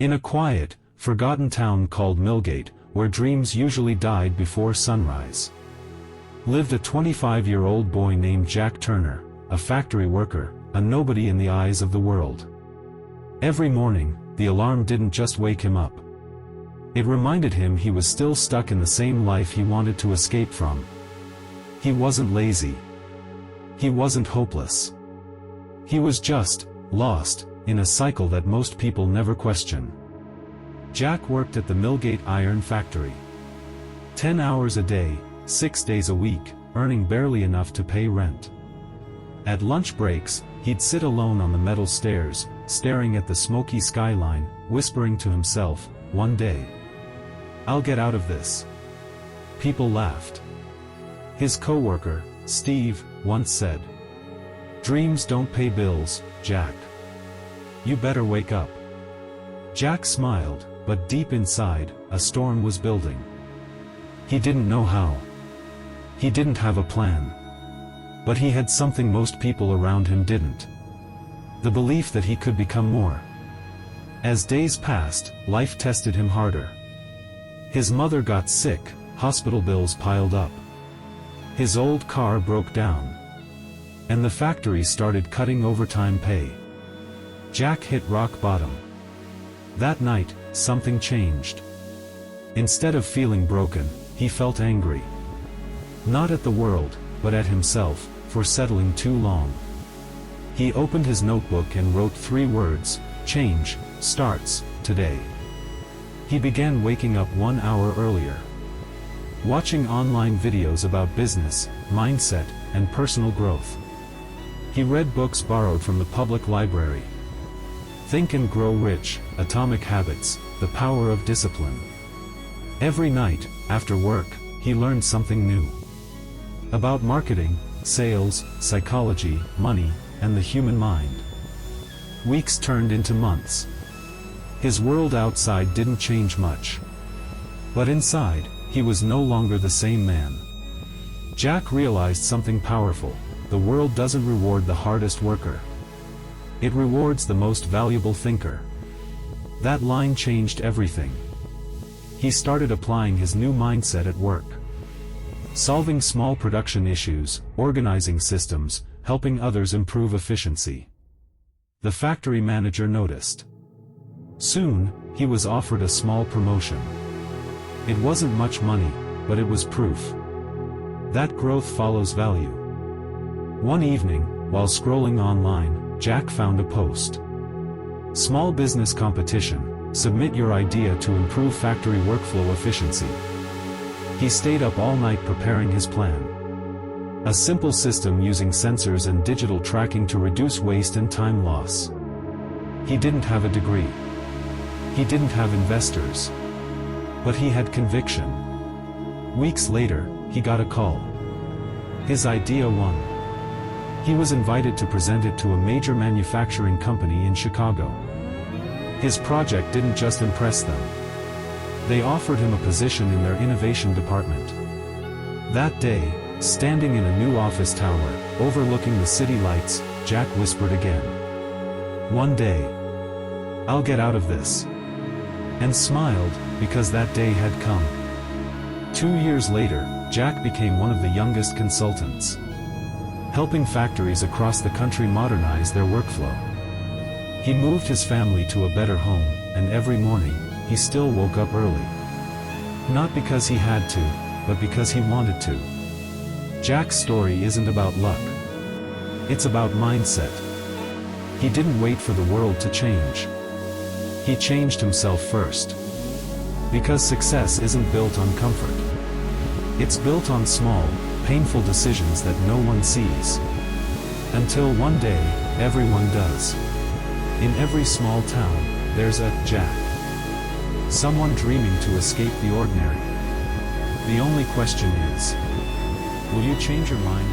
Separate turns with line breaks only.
In a quiet, forgotten town called Millgate, where dreams usually died before sunrise, lived a 25-year-old boy named Jack Turner, a factory worker, a nobody in the eyes of the world. Every morning, the alarm didn't just wake him up. It reminded him he was still stuck in the same life he wanted to escape from. He wasn't lazy. He wasn't hopeless. He was just lost in a cycle that most people never question. Jack worked at the Millgate iron factory. 10 hours a day, 6 days a week, earning barely enough to pay rent. At lunch breaks, he'd sit alone on the metal stairs, staring at the smoky skyline, whispering to himself, "One day, I'll get out of this." People laughed. His co-worker, Steve, once said, "Dreams don't pay bills, Jack. You better wake up." Jack smiled, but deep inside, a storm was building. He didn't know how. He didn't have a plan. But he had something most people around him didn't. The belief that he could become more. As days passed, life tested him harder. His mother got sick, hospital bills piled up. His old car broke down. And the factory started cutting overtime pay. Jack hit rock bottom. That night, something changed. Instead of feeling broken, he felt angry. Not at the world, but at himself, for settling too long. He opened his notebook and wrote 3 words, "Change starts today." He began waking up 1 hour earlier. Watching online videos about business, mindset, and personal growth. He read books borrowed from the public library. Think and Grow Rich, Atomic Habits, The Power of Discipline. Every night, after work, he learned something new. About marketing, sales, psychology, money, and the human mind. Weeks turned into months. His world outside didn't change much. But inside, he was no longer the same man. Jack realized something powerful: the world doesn't reward the hardest worker. It rewards the most valuable thinker. That line changed everything. He started applying his new mindset at work. Solving small production issues, organizing systems, helping others improve efficiency. The factory manager noticed. Soon, he was offered a small promotion. It wasn't much money, but it was proof that growth follows value. One evening, while scrolling online, Jack found a post. Small business competition, submit your idea to improve factory workflow efficiency. He stayed up all night preparing his plan. A simple system using sensors and digital tracking to reduce waste and time loss. He didn't have a degree. He didn't have investors. But he had conviction. Weeks later, he got a call. His idea won. He was invited to present it to a major manufacturing company in Chicago. His project didn't just impress them. They offered him a position in their innovation department. That day, standing in a new office tower, overlooking the city lights, Jack whispered again, "One day, I'll get out of this." And smiled, because that day had come. 2 years later, Jack became one of the youngest consultants, helping factories across the country modernize their workflow. He moved his family to a better home, and every morning, he still woke up early. Not because he had to, but because he wanted to. Jack's story isn't about luck. It's about mindset. He didn't wait for the world to change. He changed himself first. Because success isn't built on comfort. It's built on small, painful decisions that no one sees. Until one day, everyone does. In every small town, there's a Jack. Someone dreaming to escape the ordinary. The only question is, will you change your mind?